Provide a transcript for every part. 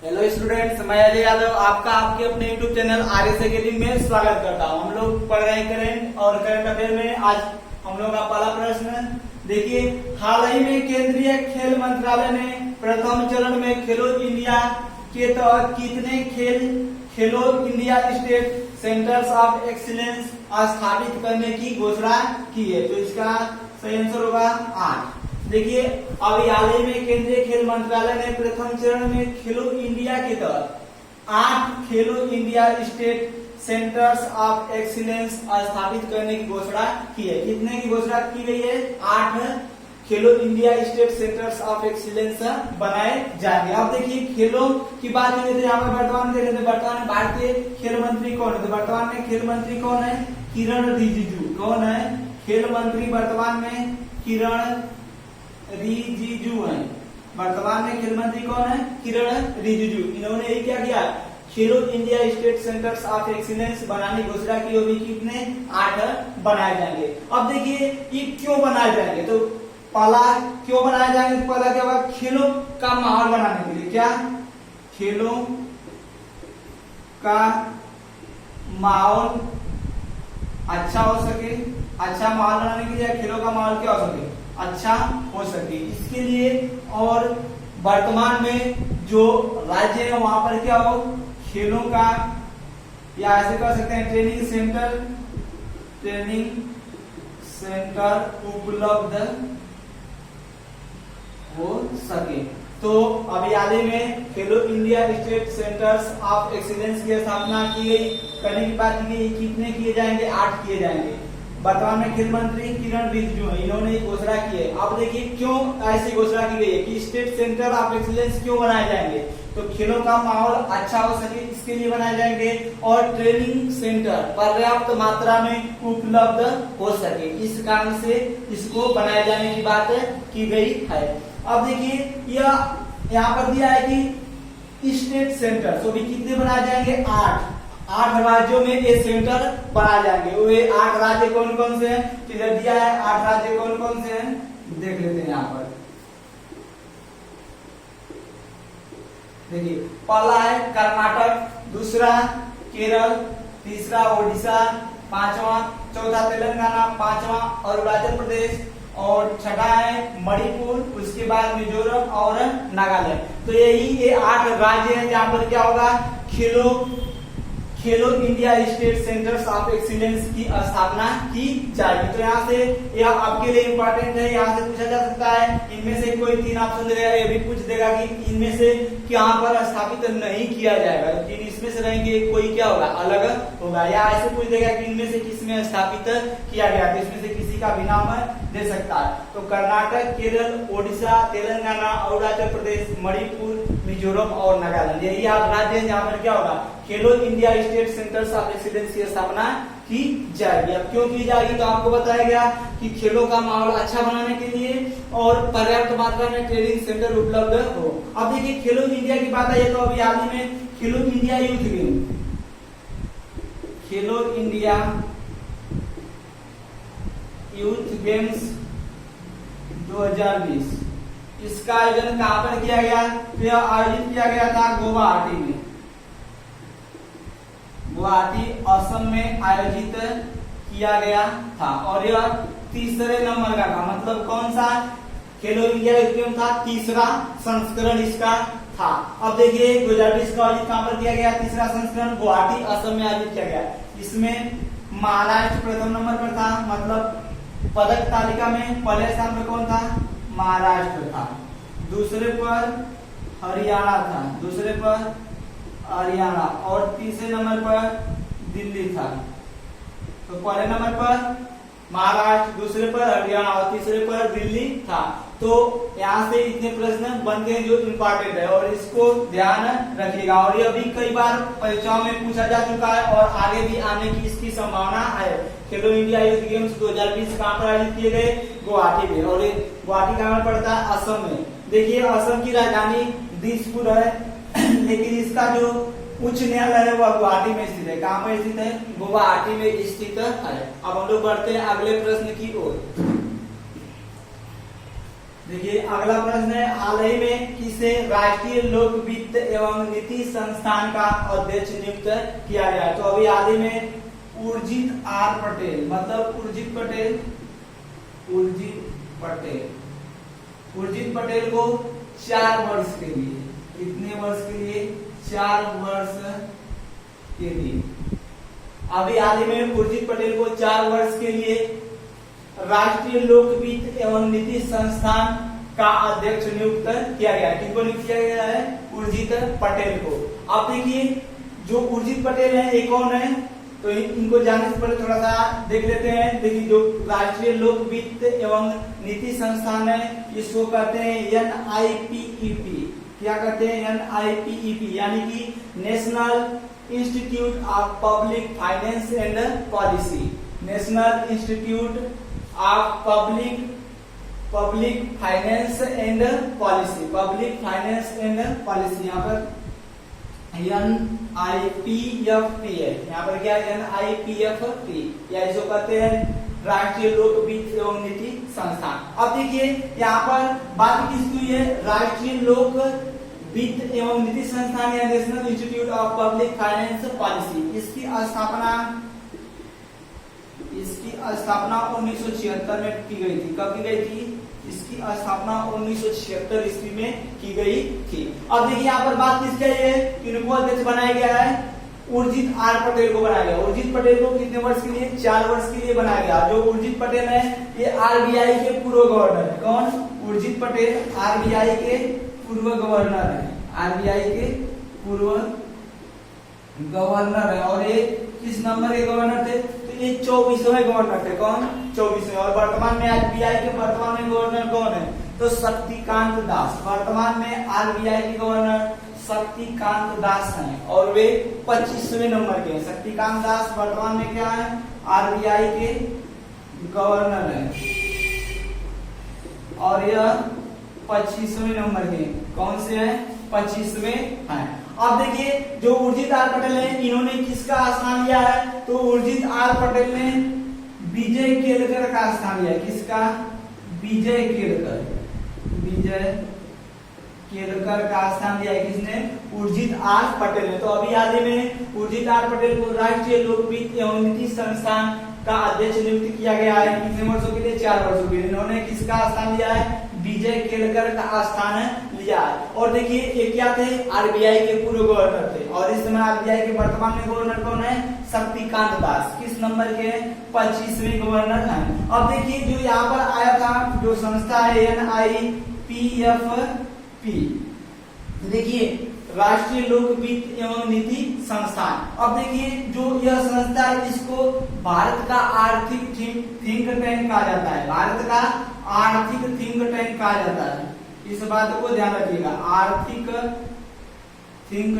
Hello students, मैं अजय यादव आपका आपके अपने यूट्यूब चैनल आरएस अकेडमी में स्वागत करता हूं। हम लोग पढ़ रहे हैं करंट और करंट अफेयर में आज हम लोग का पहला प्रश्न देखिए, हाल ही में केंद्रीय खेल मंत्रालय ने प्रथम चरण में खेलो इंडिया के तहत कितने खेलो India state centres of excellence स्थापित करने की घोषणा की है। तो इसका सही आंसर होगा 8। देखिए, अभी हाल ही में केंद्रीय खेल मंत्रालय ने प्रथम चरण में खेलो इंडिया के तहत 8 खेलो India state centres of excellence स्थापित करने की घोषणा की है। कितने की घोषणा की गई है? 8 खेलो India state centres of excellence बनाए जाएंगे। अब देखिए, खेलों की बात करें तो यहाँ पर वर्तमान देखें तो वर्तमान में भारतीय खेल मंत्री कौन है? तो वर्तमान में खेल मंत्री कौन है? किरण रिजिजू। कौन है खेल मंत्री? वर्तमान में किरण रिजिजू है। वर्तमान में खेल मंत्री कौन है? किरण रिजिजू। इन्होंने ये क्या किया? खेलो India state centres of excellence बनाने की घोषणा की होगी। कितने? 8 बनाए जाएंगे। अब देखिए, ये क्यों बनाए जाएंगे? तो पहला क्यों बनाए जाएंगे? पहला क्या होगा? खेलों का माहौल बनाने के लिए। क्या? खेलों का माहौल अच्छा हो सके। अच्छा माहौल बनाने के लिए खेलों का माहौल क्या हो सके? अच्छा हो सके, इसके लिए। और वर्तमान में जो राज्य है वहां पर क्या हो? खेलों का, या ऐसे कर सकते हैं ट्रेनिंग सेंटर उपलब्ध हो सके। तो अभी हाल ही में खेलो India state centres of excellence की स्थापना की गई, करने की बात की गई। कितने किए जाएंगे? 8 किए जाएंगे। वर्तमान में खेल मंत्री किरण रिजिजू है, इन्होंने घोषणा की है। अब देखिए, क्यों ऐसी घोषणा की गई है कि स्टेट सेंटर ऑफ एक्सीलेंस क्यों बनाए जाएंगे? तो खेलों का माहौल अच्छा हो सके, इसके लिए बनाए जाएंगे। और ट्रेनिंग सेंटर पर्याप्त मात्रा में उपलब्ध हो सके, इस कारण से इसको बनाए जाने की बात की गई है। अब देखिए, यह यहाँ पर दिया है कि स्टेट सेंटर तो भी कितने बनाए जाएंगे? 8 राज्यों में ये सेंटर बनाए जाएंगे। वो 8 राज्य कौन कौन से हैं? इधर दिया है 8 राज्य कौन कौन से हैं, देख लेते हैं यहाँ पर। देखिए, पहला है कर्नाटक, दूसरा केरल, तीसरा ओडिशा, चौथा तेलंगाना, 5वां अरुणाचल प्रदेश और छठा है मणिपुर, उसके बाद मिजोरम और नागालैंड। तो ये 8 राज्य हैं जहां पर क्या होगा? खेलो India state centres of excellence की स्थापना की जाएगी। तो यहाँ से यह आपके लिए इंपॉर्टेंट है, यहाँ से पूछा जा सकता है इनमें से कोई 3 ऑप्शन देगा। ये भी पूछ देगा कि इनमें से यहाँ पर स्थापित नहीं किया जाएगा, लेकिन इसमें से रहेंगे कोई क्या होगा? अलग होगा। या ऐसे पूछ देगा कि इनमें से किसमें स्थापित किया गया, तो इसमें से किसी का भी नाम दे सकता है। तो कर्नाटक, केरल, ओडिशा, तेलंगाना, अरुणाचल प्रदेश, मणिपुर, मिजोरम और नागालैंड, यही आप राज्य हैं जहाँ पर क्या होगा? खेलो India state centres of excellence की स्थापना की जाएगी। अब क्यों की जाएगी? तो आपको बताया गया कि खेलों का माहौल अच्छा बनाने के लिए और पर्याप्त मात्रा में ट्रेनिंग सेंटर उपलब्ध हो। अब देखिए, खेलो इंडिया की बात है तो अभी हाल ही में खेलो इंडिया यूथ गेम, खेलो इंडिया यूथ गेम्स 2020, इसका आयोजन कहां पर किया गया? तो यह आयोजित किया गया था गुवाहाटी में। गुवाहाटी असम में आयोजित किया गया था और यह तीसरे नंबर का था। मतलब कौन सा खेलो इंडिया यूथ गेम था? तीसरा संस्करण इसका था। अब देखिए, 2020 का आयोजित कहां पर किया गया? तीसरा संस्करण गुवाहाटी असम में आयोजित किया गया। इसमें महाराष्ट्र प्रथम नंबर पर था। मतलब पदक तालिका में पहले स्थान पर कौन था? महाराष्ट्र था। दूसरे पर हरियाणा था, और तीसरे नंबर पर दिल्ली था। तो पहले नंबर पर महाराष्ट्र, दूसरे पर हरियाणा और तीसरे पर दिल्ली था। तो यहाँ से इतने प्रश्न बनते हैं जो इम्पोर्टेंट है और इसको ध्यान रखिएगा। और ये भी कई बार परीक्षाओं में पूछा जा चुका है और आगे भी आने की इसकी संभावना है। खेलो इंडिया यूथ गेम्स 2020 कहाँ पर आयोजित किए गए? गुवाहाटी में। और गुवाहाटी कहाँ पर पड़ता है? असम में। देखिए, असम की राजधानी दिसपुर है, लेकिन इसका जो उच्च न्यायालय है वह गुवाहाटी में स्थित है। कहाँ पर स्थित है? गुवाहाटी में स्थित है। अब हम लोग बढ़ते हैं अगले प्रश्न की ओर। देखिए अगला प्रश्न है, हाल ही में किसे राष्ट्रीय लोक वित्त एवं नीति संस्थान का अध्यक्ष नियुक्त किया गया? तो अभी हाल ही में उर्जित आर पटेल, मतलब उर्जित पटेल को 4 वर्ष के लिए, कितने वर्ष के लिए? 4 वर्ष के लिए। अभी हाल ही में उर्जित पटेल को 4 वर्ष के लिए राष्ट्रीय लोक वित्त एवं नीति संस्थान का अध्यक्ष नियुक्त किया गया है। किनको नियुक्त किया गया है? उर्जित पटेल को। अब देखिए जो उर्जित पटेल है ये कौन है? तो इनको जानने से पहले थोड़ा सा देख लेते हैं। देखिए जो राष्ट्रीय लोक वित्त एवं नीति संस्थान है इसको कहते हैं NIPEP। क्या कहते हैं? NIPEP, यानी कि national institute of public finance and policy. National institute of public finance and policy, public finance and policy. यहाँ पर NIPFP है, यहाँ पर क्या है? NIPFP, या इसको कहते हैं राष्ट्रीय लोक वित्त एवं नीति संस्थान। अब देखिए यहाँ पर बात किसकी हुई है? राष्ट्रीय लोक वित्त एवं नीति संस्थान या national institute of public finance policy, इसकी स्थापना 1976 में की गई थी। कब की गई थी? इसकी स्थापना 1976 ईस्वी में की गई थी। अब देखिए यहाँ पर बात किसकी है? इनको अध्यक्ष बनाया गया है उर्जित आर पटेल को बनाया गया। उर्जित पटेल को कितने वर्ष के लिए? 4 वर्ष के लिए बनाया गया। जो उर्जित पटेल है ये RBI के पूर्व गवर्नर है। कौन? उर्जित पटेल RBI के पूर्व गवर्नर है, RBI के पूर्व गवर्नर है। और ये किस नंबर के गवर्नर थे? तो ये 24वें गवर्नर थे। कौन? 24वें। और वर्तमान में RBI के वर्तमान में गवर्नर कौन है? तो शक्तिकांत दास। वर्तमान में RBI के गवर्नर शक्तिकांत दास हैं और वे 25वें नंबर के हैं। शक्तिकांत दास वर्तमान में क्या है? RBI के गवर्नर है और यह 25वें नंबर के। कौन से हैं? 25वें हैं। अब देखिए जो उर्जित आर पटेल है इन्होंने किसका स्थान लिया है? तो उर्जित आर पटेल ने विजय केलकर का स्थान लिया। किसका? विजय केलकर का स्थान लिया है। किसने? उर्जित आर पटेल ने। तो अभी हाल ही में उर्जित आर पटेल को राष्ट्रीय लोक वित्त एवं नीति संस्थान का अध्यक्ष नियुक्त किया गया है। कितने वर्षों के लिए? 4 वर्षों के लिए। इन्होंने किसका स्थान लिया है? विजय केलकर का स्थान लिया है। और देखिए ये क्या थे? RBI के पूर्व गवर्नर थे और इस समय RBI के वर्तमान में गवर्नर कौन है? शक्तिकांत दास। किस नंबर के? 25वें गवर्नर हैं। अब देखिए जो यहाँ पर आया था जो संस्था है NIPFP, देखिए राष्ट्रीय लोक वित्त एवं नीति संस्थान। अब देखिए जो यह संस्था है इसको भारत का आर्थिक थिंक टैंक कहा जाता है। भारत का आर्थिक थिंक टैंक कहा जाता है। इस बात को ध्यान रखिएगा। आर्थिक थिंक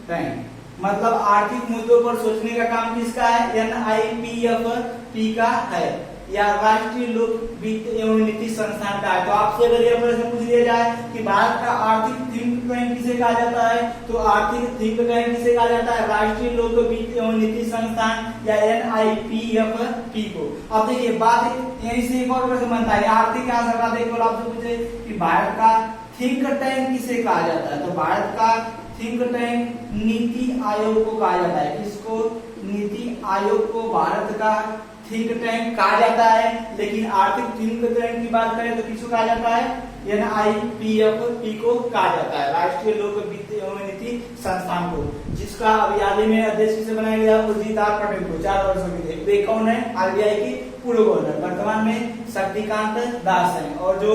टैंक मतलब आर्थिक मुद्दों पर सोचने का काम किसका है? NIPFP का है या राष्ट्रीय लोक वित्त एवं नीति संस्थान का है। तो आपसे अगर यह प्रश्न पूछ लिया जाए कि भारत का आर्थिक थिंक टैंक किसे कहा जाता है, तो आर्थिक थिंक टैंक किसे कहा जाता है? राष्ट्रीय लोक वित्त एवं नीति संस्थान या NIPFP को। अब देखिए बात यहीं से एक और प्रश्न बनता है। आर्थिक यहाँ सरकार देखो आपसे पूछे कि भारत का थिंक टैंक किसे कहा जाता है, तो भारत का थिंक टैंक नीति आयोग को कहा जाता है। किसको? नीति आयोग को भारत का थिंक टैंक कहा जाता है। लेकिन आर्थिक थिंक टैंक की बात करें तो किसको कहा जाता है? NIPFP को कहा जाता है, राष्ट्रीय लोक वित्त एवं नीति संस्थान को, जिसका अभी हाल ही में अध्यक्ष किसे बनाया गया? उर्जित आर पटेल को 4 वर्षों के लिए। वे कौन है? RBI के पूर्व गवर्नर। वर्तमान में शक्तिकांत दास है और जो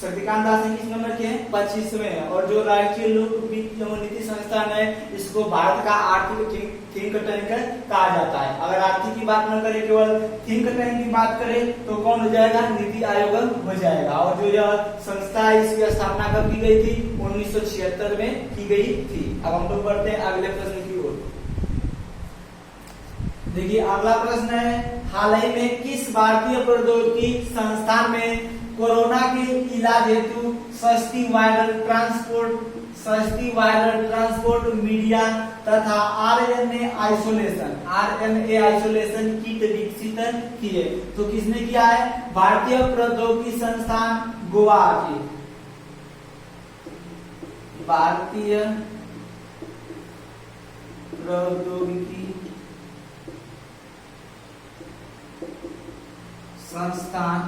शक्तिकांत दास किस नंबर के हैं? 25वें हैं। और जो राष्ट्रीय लोक वित्त एवं नीति संस्थान है इसको भारत का आर्थिक थिंक टैंक कहा जाता है। अगर आर्थिक की बात न करें केवल थिंक टैंक की बात करें तो कौन हो जाएगा? नीति आयोग हो जाएगा। और जो यह संस्था है इसकी स्थापना कब की गई थी? 1976 में की गई थी। अब हम लोग बढ़ते हैं अगले प्रश्न की ओर। देखिए अगला प्रश्न है, हाल ही में किस भारतीय प्रौद्योगिकी संस्थान में कोरोना के इलाज हेतु सस्ती वायरल ट्रांसपोर्ट मीडिया तथा आरएनए आइसोलेशन किट विकसित किए। तो किसने किया है? भारतीय प्रौद्योगिकी संस्थान गुवाहाटी, भारतीय प्रौद्योगिकी संस्थान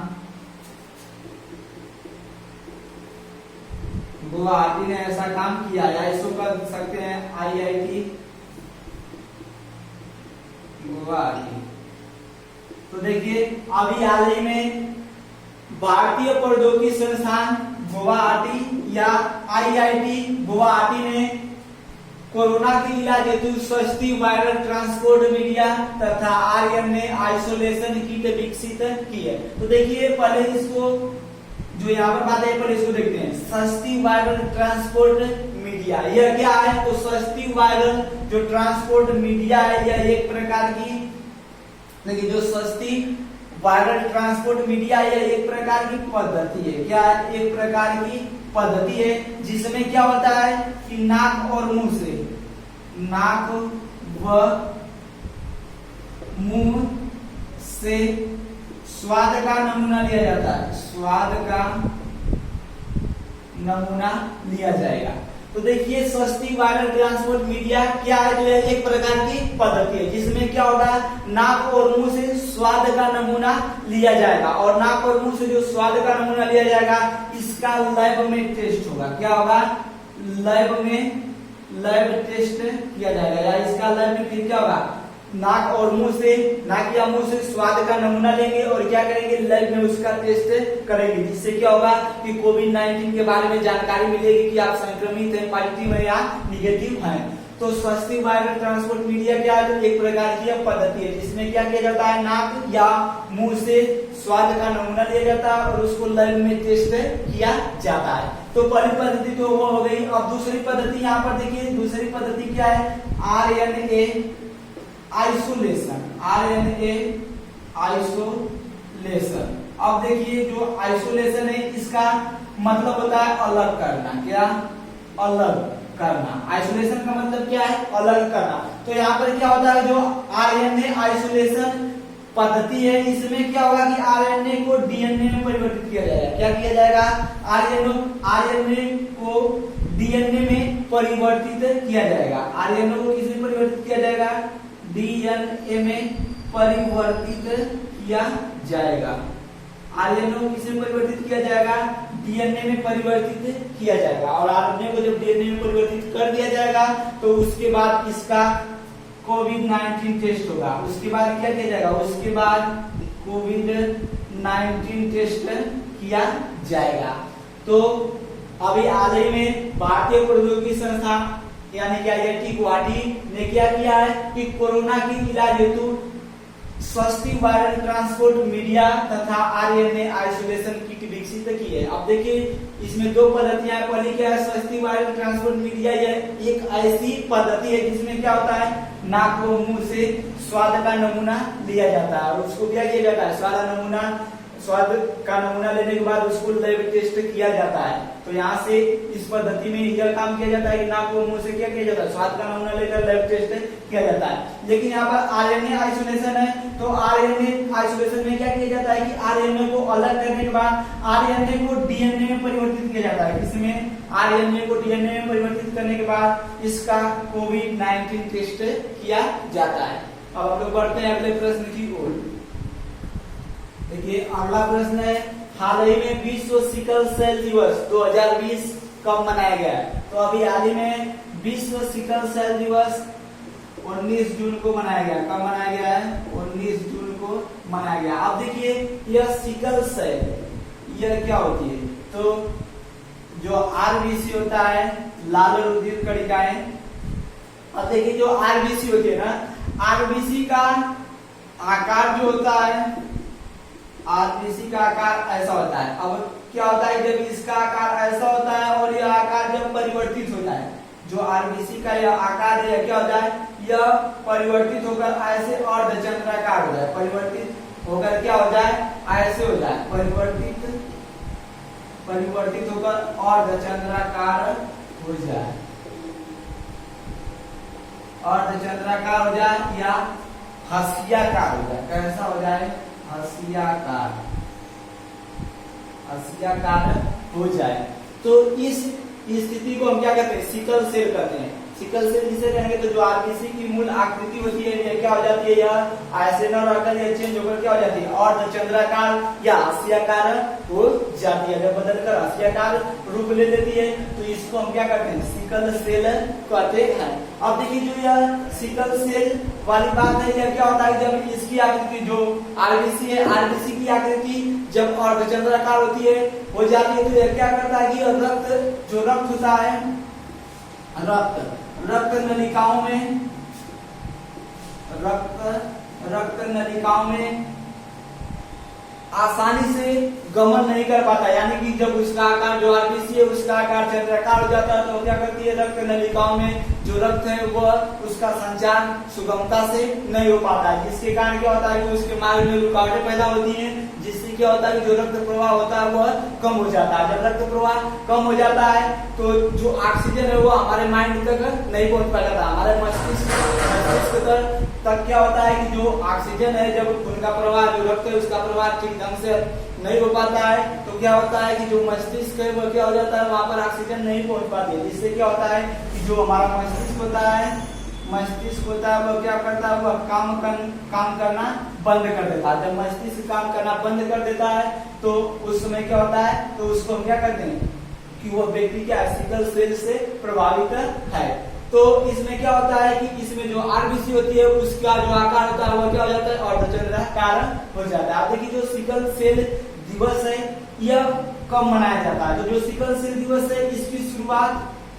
गुवाहाटी ने ऐसा काम किया है। इसको कर सकते हैं आईआईटी गुवाहाटी। तो देखिए अभी हाल ही में भारतीय प्रौद्योगिकी संस्थान गुवाहाटी या आईआईटी गुवाहाटी ने कोरोना के इलाज हेतु सस्ती वायरल ट्रांसपोर्ट मीडिया तथा आरएनए आइसोलेशन किट विकसित की है। तो देखिए पहले इसको जो यहाँ पर बात है पहले इसको देखते हैं। सस्ती वायरल ट्रांसपोर्ट मीडिया यह क्या है? तो सस्ती वायरल जो ट्रांसपोर्ट मीडिया है यह एक प्रकार की, देखिए जो सस्ती वायरल ट्रांसपोर्ट मीडिया यह एक प्रकार की पद्धति है। क्या है? एक प्रकार की पद्धति है जिसमें क्या होता है कि नाक और मुंह से स्वाद का नमूना लिया जाता है, स्वाद का नमूना लिया जाएगा। तो देखिए सस्ती वायरल ट्रांसपोर्ट मीडिया क्या है? जो एक प्रकार की पद्धति है जिसमें क्या होगा, नाक और मुंह से स्वाद का नमूना लिया जाएगा और नाक और मुंह से जो स्वाद का नमूना लिया जाएगा इसका लैब में टेस्ट होगा। क्या होगा? लैब टेस्ट किया जाएगा या इसका लैब में फिर क्या होगा, नाक और मुंह से, नाक या मुंह से स्वाद का नमूना लेंगे और क्या करेंगे, लैब में उसका टेस्ट करेंगे, जिससे क्या होगा कि कोविड-19 के बारे में जानकारी मिलेगी कि आप संक्रमित हैं, पॉजिटिव है या निगेटिव हैं। तो सस्ती वायरल ट्रांसपोर्ट मीडिया क्या है? एक प्रकार की पद्धति है जिसमें क्या किया जाता है, नाक या मुंह से स्वाद का नमूना लिया जाता है और उसको लैब में टेस्ट किया जाता है। तो पहली पद्धति तो वो हो गई। अब दूसरी पद्धति यहाँ पर देखिए, दूसरी पद्धति क्या है, आरएनए आइसोलेशन। अब देखिए जो आइसोलेशन है इसका मतलब होता है अलग करना। क्या? अलग करना। आइसोलेशन का मतलब क्या है? अलग करना। तो यहाँ पर क्या होता है, जो आरएनए आइसोलेशन पद्धति है इसमें क्या होगा कि आरएनए को डीएनए में परिवर्तित किया जाएगा। क्या किया जाएगा? आरएनए को डीएनए में परिवर्तित किया जाएगा। आरएनए को किसमें परिवर्तित किया जाएगा? डीएनए में परिवर्तित किया जाएगा। आरएनए को किसमें परिवर्तित किया जाएगा? डीएनए में परिवर्तित किया जाएगा। और आरएनए को जब डीएनए में परिवर्तित कर दिया जाएगा तो उसके बाद इसका कोविड-19 टेस्ट होगा। उसके बाद क्या किया जाएगा? उसके बाद कोविड-19 टेस्ट किया जाएगा। तो अभी हाल ही में भारतीय प्रौद्योगिकी संस्थान यानी कि आईआईटी गुवाहाटी ने क्या किया है कि कोरोना के इलाज हेतु सस्ती वायरल ट्रांसपोर्ट मीडिया तथा आरएनए आइसोलेशन किट विकसित की है। अब देखिए इसमें दो पद्धतियां हैं। पहली क्या है, सस्ती वायरल ट्रांसपोर्ट मीडिया, यह एक ऐसी पद्धति है जिसमें क्या होता है, नाक और मुंह से स्वाद का नमूना लिया जाता है और उसको क्या किया जाता है, स्वाद का नमूना लेने के बाद उसको लैब टेस्ट किया जाता है। तो यहाँ से इस पद्धति में यह काम किया जाता है कि नाक और मुंह से क्या किया जाता है, स्वाद का नमूना लेकर लैब टेस्ट किया जाता है। लेकिन यहाँ पर आरएनए आइसोलेशन है, तो आरएनए आइसोलेशन में क्या किया जाता है कि आरएनए को अलग करने के बाद आरएनए को डीएनए में परिवर्तित किया जाता है। इसमें आरएनए को डीएनए में परिवर्तित करने के बाद इसका कोविड-19 टेस्ट किया जाता है। अब हम लोग बढ़ते हैं अगले प्रश्न की ओर। देखिए अगला प्रश्न है, हाल ही में विश्व सिकल सेल दिवस 2020 कब मनाया गया है? तो अभी हाल ही में विश्व सिकल सेल दिवस 19 जून को मनाया गया। कब मनाया गया है? 19 जून को मनाया गया। अब देखिए यह सिकल सेल यह क्या होती है, तो जो आरबीसी होता है, लाल रुधिर कणिकाएं। अब देखिए जो आरबीसी होती है ना, आरबीसी का आकार जो होता है, आरबीसी का आकार ऐसा होता है। अब क्या होता है, जब इसका आकार ऐसा होता है और यह आकार जब परिवर्तित होता है, जो आरबीसी का यह आकार है क्या होता है, यह परिवर्तित होकर ऐसे अर्धचंद्राकार हो जाए। परिवर्तित होकर क्या हो जाए, ऐसे हो जाए, परिवर्तित परिवर्तित होकर अर्धचंद्राकार हो जाए, अर्धचंद्राकार हो जाए या हसियाकार हो जाए। कैसा हो जाए? हसियाकार, हसियाकार हो जाए। तो इस स्थिति को हम क्या कहते हैं? सिकल सेल कहते हैं। सिकल सेल जिसे कहेंगे तो जो आरबीसी की मूल आकृति होती है ये क्या हो जाती है? यह आयसनर आकर या चेंज होकर क्या हो जाती है? अर्धचंद्राकार या हसियाकार हो जाती है। जब बदलकर हसियाकार रूप ले लेती है तो इसको हम क्या कहते हैं? सिकल सेल कहते हैं। अब देखिए जो यह सिकल सेल वाली बात है, यह क्या होता है? जब इसकी आकृति जो आरबीसी है, आरबीसी की आकृति जब अर्धचंद्राकार होती है हो जाती है तो यह क्या करता है कि रक्त जो रक्त होता है, रक्त नलिकाओं में, रक्त नलिकाओं में आसानी से गमन नहीं कर पाता। यानी कि जब उसका आकार जो आरबीसी है उसका आकार चंद्राकार हो जाता है तो क्या करती है? रक्त नलिकाओं में जो रक्त है वह उसका संचार सुगमता से नहीं हो पाता है, जिसके कारण क्या होता है कि उसके मार्ग में रुकावटें पैदा होती हैं, जिससे क्या होता है कि जो रक्त प्रवाह होता है वह कम हो जाता है। जब रक्त प्रवाह कम हो जाता है तो जो ऑक्सीजन है वो हमारे माइंड तक नहीं पहुंच पाता, हमारे मस्तिष्क तक क्या होता है कि जो ऑक्सीजन है, जब खून का प्रवाह जो रक्त है उसका प्रवाह ठीक ढंग से नहीं हो पाता है तो क्या होता है कि जो मस्तिष्क है वो क्या हो जाता है? वहां पर ऑक्सीजन नहीं पहुंच पाती है, जिससे क्या होता है कि जो हमारा मस्तिष्क होता है वो क्या करता है? वह काम करना बंद कर देता है। जब मस्तिष्क काम करना बंद कर देता है तो उस समय क्या होता है? तो उसको हम क्या करते हैं कि वो व्यक्ति क्या सिकल सेल से प्रभावित है। तो इसमें क्या होता है कि इसमें जो आरबीसी होती है उसका जो आकार होता है वो क्या हो जाता है? अर्धचंद्राकार हो जाता है। आप देखिए जो सिकल सेल दिवस है यह कब मनाया जाता है? तो जो सिकल सेल दिवस है इसकी शुरुआत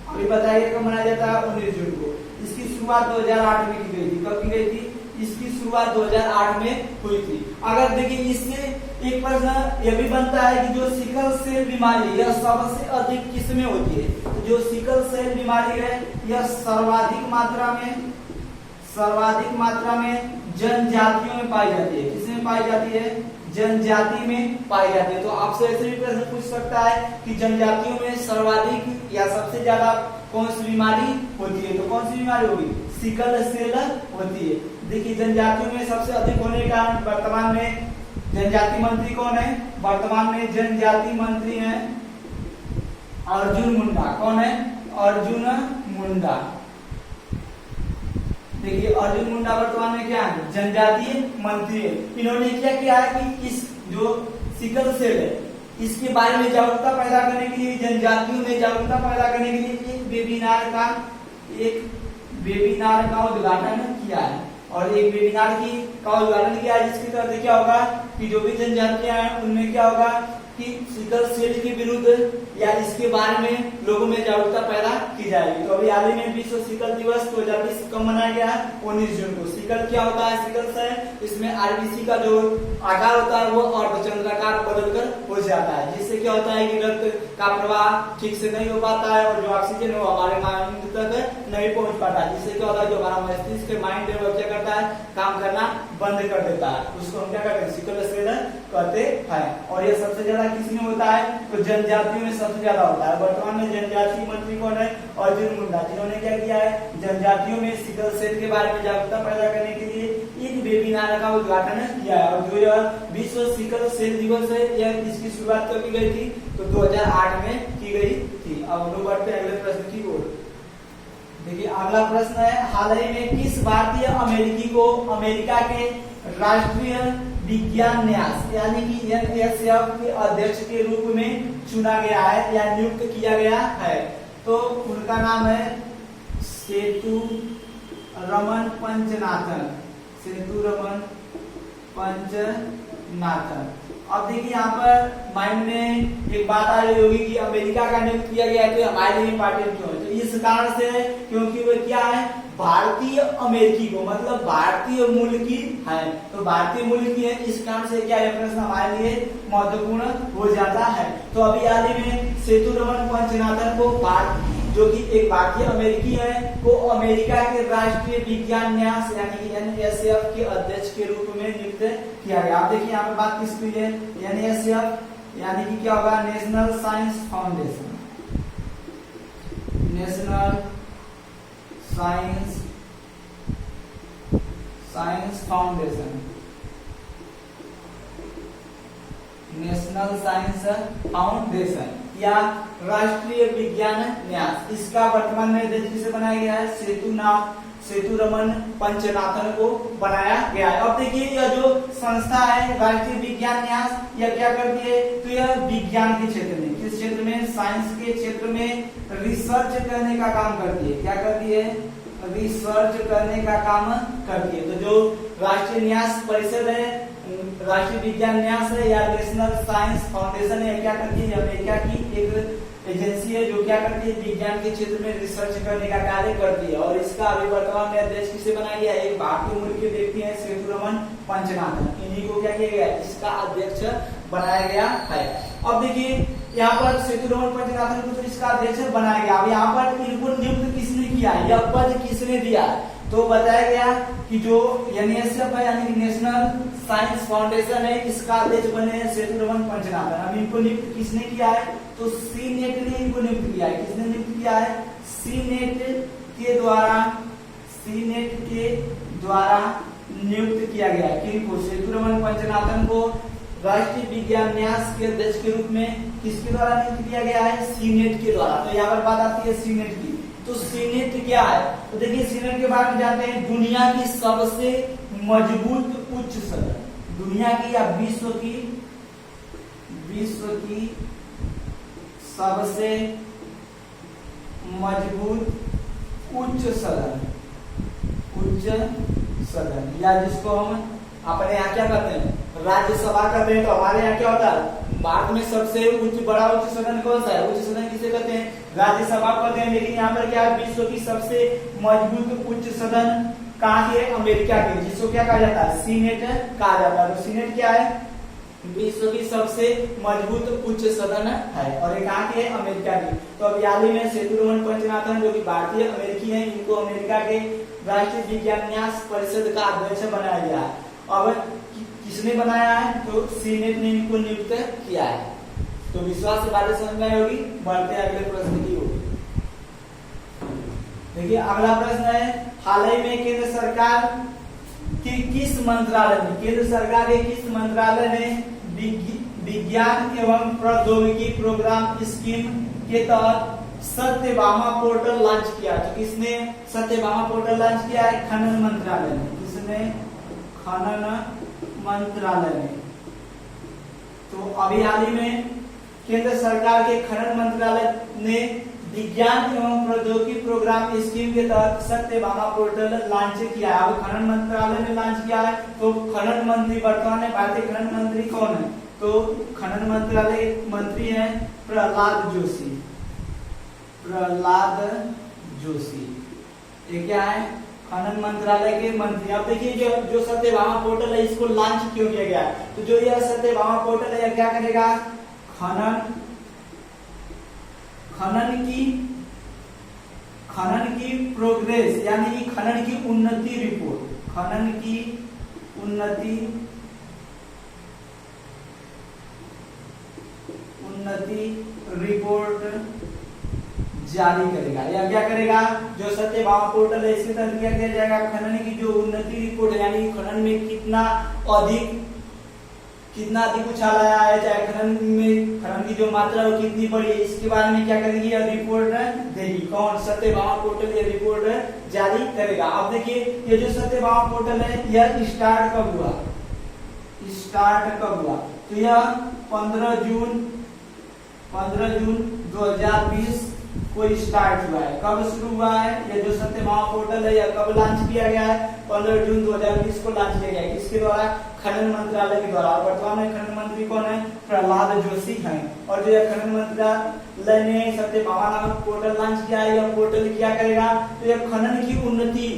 अभी बताइए कब मनाया जाता है? 19 जून को। इसकी शुरुआत 2008 में की गई थी। कब की गई थी? इसकी शुरुआत 2008 में हुई थी। अगर देखिए इससे एक प्रश्न यह भी बनता है कि जो सिकल सेल बीमारी यह सबसे अधिक किसमें होती है? तो जो सिकल सेल बीमारी है यह सर्वाधिक मात्रा में जनजातियों में पाई जाती है। किसमें पाई जाती है? जनजाति में पाई जाती है। तो आपसे ऐसे भी प्रश्न पूछ सकता है कि जनजातियों में सर्वाधिक या सबसे ज्यादा कौन सी बीमारी होती है? तो कौन सी बीमारी होगी? सिकल सेल होती है। देखिए जनजातियों में सबसे अधिक होने का वर्तमान में जनजाति मंत्री कौन है? वर्तमान में जनजाति मंत्री हैं अर्जुन मुंडा। कौन है? अर्जुन मुंडा। देखिए अर्जुन मुंडा वर्तमान में क्या है? जनजातीय मंत्री है। इन्होंने क्या किया है कि इस जो सिकल सेल है इसके बारे में जागरूकता पैदा करने के लिए, जनजातियों में जागरूकता पैदा करने के लिए एक वेबिनार का उद्घाटन किया है। और एक वेबिनार का उद्घाटन किया है जिसके तहत क्या होगा कि जो भी जनजातियां हैं उनमें क्या होगा कि सिकल सेल के विरुद्ध या इसके बारे में लोगों में जागरूकता पैदा की जाएगी। तो अभी हाल ही में विश्व सिकल दिवस 2020 कब मनाया गया है? 19 जून को। सिकल क्या होता है? सिकल सेल इसमें आरबीसी का जो आकार होता है वो अर्धचंद्राकार बदलकर हो जाता है, जिससे क्या होता है कि रक्त का प्रवाह ठीक से नहीं हो पाता है और जो ऑक्सीजन है वो हमारे माइंड तक नहीं पहुंच पाता, जिससे क्या होता है जो हमारा मस्तिष्क माइंड है वो क्या करता है? काम करना बंद कर देता है। उसको हम क्या कहते हैं? सिकल सेल कहते हैं। और ये सबसे ज्यादा किसमें होता है? तो जनजातियों में सबसे ज्यादा होता है। वर्तमान में जनजातीय मंत्री कौन है? अर्जुन मुंडा, जिन्होंने क्या किया है? जनजातियों में सिकल सेल के बारे में जागरूकता पैदा करने के लिए एक वेबिनार का उद्घाटन किया है। और जो यह विश्व सिकल सेल दिवस है यह इसकी शुरुआत कब की गई थी? तो 2008 में की गई थी। अब हम लोग बढ़ते हैं अगले प्रश्न की ओर। देखिए अगला प्रश्न है, हाल ही में किस भारतीय अमेरिकी को अमेरिका के राष्ट्रीय विज्ञान न्यास यानी कि NSF के अध्यक्ष के रूप में चुना गया है या नियुक्त किया गया है? तो उनका नाम है सेतुरमन पंचनाथन। सेतुरमन पंचनाथन। अब देखिए यहाँ पर माइंड में एक बात आ रही होगी कि अमेरिका का नियुक्त किया गया है तो हमारे लिए इंपॉर्टेंट क्यों है? तो इस कारण से क्योंकि वो क्या है? भारतीय अमेरिकी को मतलब भारतीय मूल की है। तो भारतीय मूल की है, इस कारण से क्या यह प्रश्न हमारे लिए महत्वपूर्ण हो जाता है। तो अभी हाल ही में सेतुरमन पंचनाथन को जो कि एक भारतीय अमेरिकी है वो अमेरिका के राष्ट्रीय विज्ञान न्यास यानी कि NSF के अध्यक्ष के रूप में नियुक्त किया गया। आप देखिए यहाँ पे बात किसकी है? NSF यानी कि क्या होगा, national science foundation, national science foundation, national science foundation या राष्ट्रीय विज्ञान न्यास। इसका वर्तमान में अध्यक्ष किसे बनाया गया है, सेतुरमन पंचनाथन को बनाया गया है। अब देखिए यह जो संस्था है राष्ट्रीय विज्ञान न्यास, यह क्या करती है, तो यह विज्ञान के क्षेत्र में, किस क्षेत्र में, साइंस के क्षेत्र में रिसर्च करने का काम करती है। क्या करती है, रिसर्च करने का काम करती है। तो जो राष्ट्रीय न्यास परिषद है, राष्ट्रीय विज्ञान न्यास है या नेशनल साइंस फाउंडेशन है, क्या करती है, अमेरिका की एक एजेंसी है जो क्या करती है, विज्ञान के क्षेत्र में रिसर्च करने का कार्य करती है। और इसका अभी वर्तमान में अध्यक्ष किसे बनाया गया, एक भारतीय मूल के व्यक्ति है सेतुरमन पंचनाथन, इन्हीं को क्या किया गया, इसका अध्यक्ष बनाया गया है। अब देखिए यहाँ पर सेतुरमन पंचनाथन को तो इसका अध्यक्ष बनाया गया। अब यहाँ पर इनको नियुक्त किसने किया है, यह पद किसने दिया है, तो बताया गया कि जो एनएसएफ है यानी नेशनल साइंस फाउंडेशन है, इसका अध्यक्ष बने हैं सेतुरमन पंचनाथन। अब इनको नियुक्त किसने किया है, तो सीनेट ने इनको नियुक्त किया है। किसने नियुक्त किया है, सीनेट के द्वारा नियुक्त किया गया है। किनको, सेतुरमन पंचनाथन को राष्ट्रीय विज्ञान न्यास के अध्यक्ष के रूप में किसके द्वारा नियुक्त किया गया है, सीनेट के द्वारा। तो यहाँ पर बात आती है सीनेट की। तो सीनेट क्या है, तो देखिए सीनेट के बारे में जानते हैं, दुनिया की सबसे मजबूत उच्च सदन, दुनिया की या विश्व की सबसे मजबूत उच्च सदन या जिसको हम अपने यहाँ क्या करते हैं, राज्यसभा करते हैं। तो हमारे यहाँ क्या होता है, भारत में सबसे बड़ा उच्च सदन कौन सा है, उच्च सदन किसे कहते हैं, राज्यसभा कहते हैं। लेकिन यहाँ पर क्या है, विश्व की सबसे मजबूत उच्च सदन कहाँ के, अमेरिका के, जिसको क्या कहा जाता है, सीनेट कहा जाता है। तो सीनेट क्या है, विश्व की सबसे मजबूत उच्च सदन है और ये कहाँ की है, अमेरिका की। तो अब हाल ही में सेतुरमन पंचनाथन जो कि भारतीय अमेरिकी हैं, इनको अमेरिका के राष्ट्रीय विज्ञान न्यास परिषद का अध्यक्ष बनाया गया है। अब किसने बनाया है, तो सीनेट ने इनको नियुक्त किया है। तो विश्वास से बातें समझ में आई होगी। बढ़ते अगले प्रश्न की ओर। देखिए अगला प्रश्न है, हाल ही में केंद्र सरकार के किस मंत्रालय ने विज्ञान एवं प्रौद्योगिकी प्रोग्राम स्कीम के तहत सत्यभामा पोर्टल लॉन्च किया। तो किसने सत्यभामा पोर्टल लॉन्च किया है, खनन मंत्रालय ने। किसने, खनन मंत्रालय ने। तो अभी हाल ही में केंद्र सरकार के खनन मंत्रालय ने विज्ञान एवं प्रौद्योगिकी प्रोग्राम स्कीम के तहत सत्यभामा पोर्टल लॉन्च किया है। अब खनन मंत्रालय ने लॉन्च किया है, तो खनन मंत्री वर्तमान में भारतीय खनन मंत्री कौन है, तो खनन मंत्रालय मंत्री हैं प्रहलाद जोशी। ये क्या है, खनन मंत्रालय के मंत्री। अब देखिए जो सत्यभामा पोर्टल है, इसको लॉन्च क्यों किया गया है, तो जो यह सत्यभामा पोर्टल है क्या करेगा, खनन की प्रोग्रेस यानी कि खनन की उन्नति रिपोर्ट जारी करेगा। या क्या करेगा, जो सत्यभामा पोर्टल है इसके तहत क्या किया जाएगा, खनन की जो उन्नति रिपोर्ट यानी खनन में कितना अधिक उछाल आया है, चाहे खनन की जो मात्रा वो कितनी बड़ी है, इसके बारे में क्या करेगी, यह रिपोर्ट देगी। कौन, सत्यभामा पोर्टल ये रिपोर्ट जारी करेगा। अब देखिए ये जो सत्यभामा पोर्टल है यह स्टार्ट कब हुआ, तो यह 15 जून 2020 को स्टार्ट हुआ है। कब शुरू हुआ है, ये जो सत्यभामा पोर्टल है यह कब लॉन्च किया गया है, 15 जून 2020 को लॉन्च किया गया है। किसके द्वारा, खनन मंत्रालय के द्वारा। वर्तमान में खनन मंत्री कौन है, प्रहलाद जोशी हैं। और जो खनन मंत्रालय ने सत्यभामा नामक पोर्टल लॉन्च किया है, यह पोर्टल क्या करेगा, तो यह खनन की उन्नति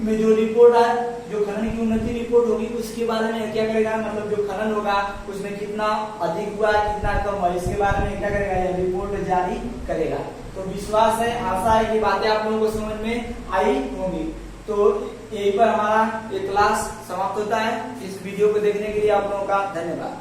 में जो रिपोर्ट है, जो खनन की उन्नति रिपोर्ट होगी उसके बारे में क्या करेगा, मतलब जो खनन होगा उसमें कितना अधिक हुआ कितना कम हुआ, इसके बारे में क्या करेगा, यह रिपोर्ट जारी करेगा। तो विश्वास है, आशा है कि बातें आप लोगों को समझ में आई होंगी। तो यहीं पर हमारा ये क्लास समाप्त होता है। इस वीडियो को देखने के लिए आप लोगों का धन्यवाद।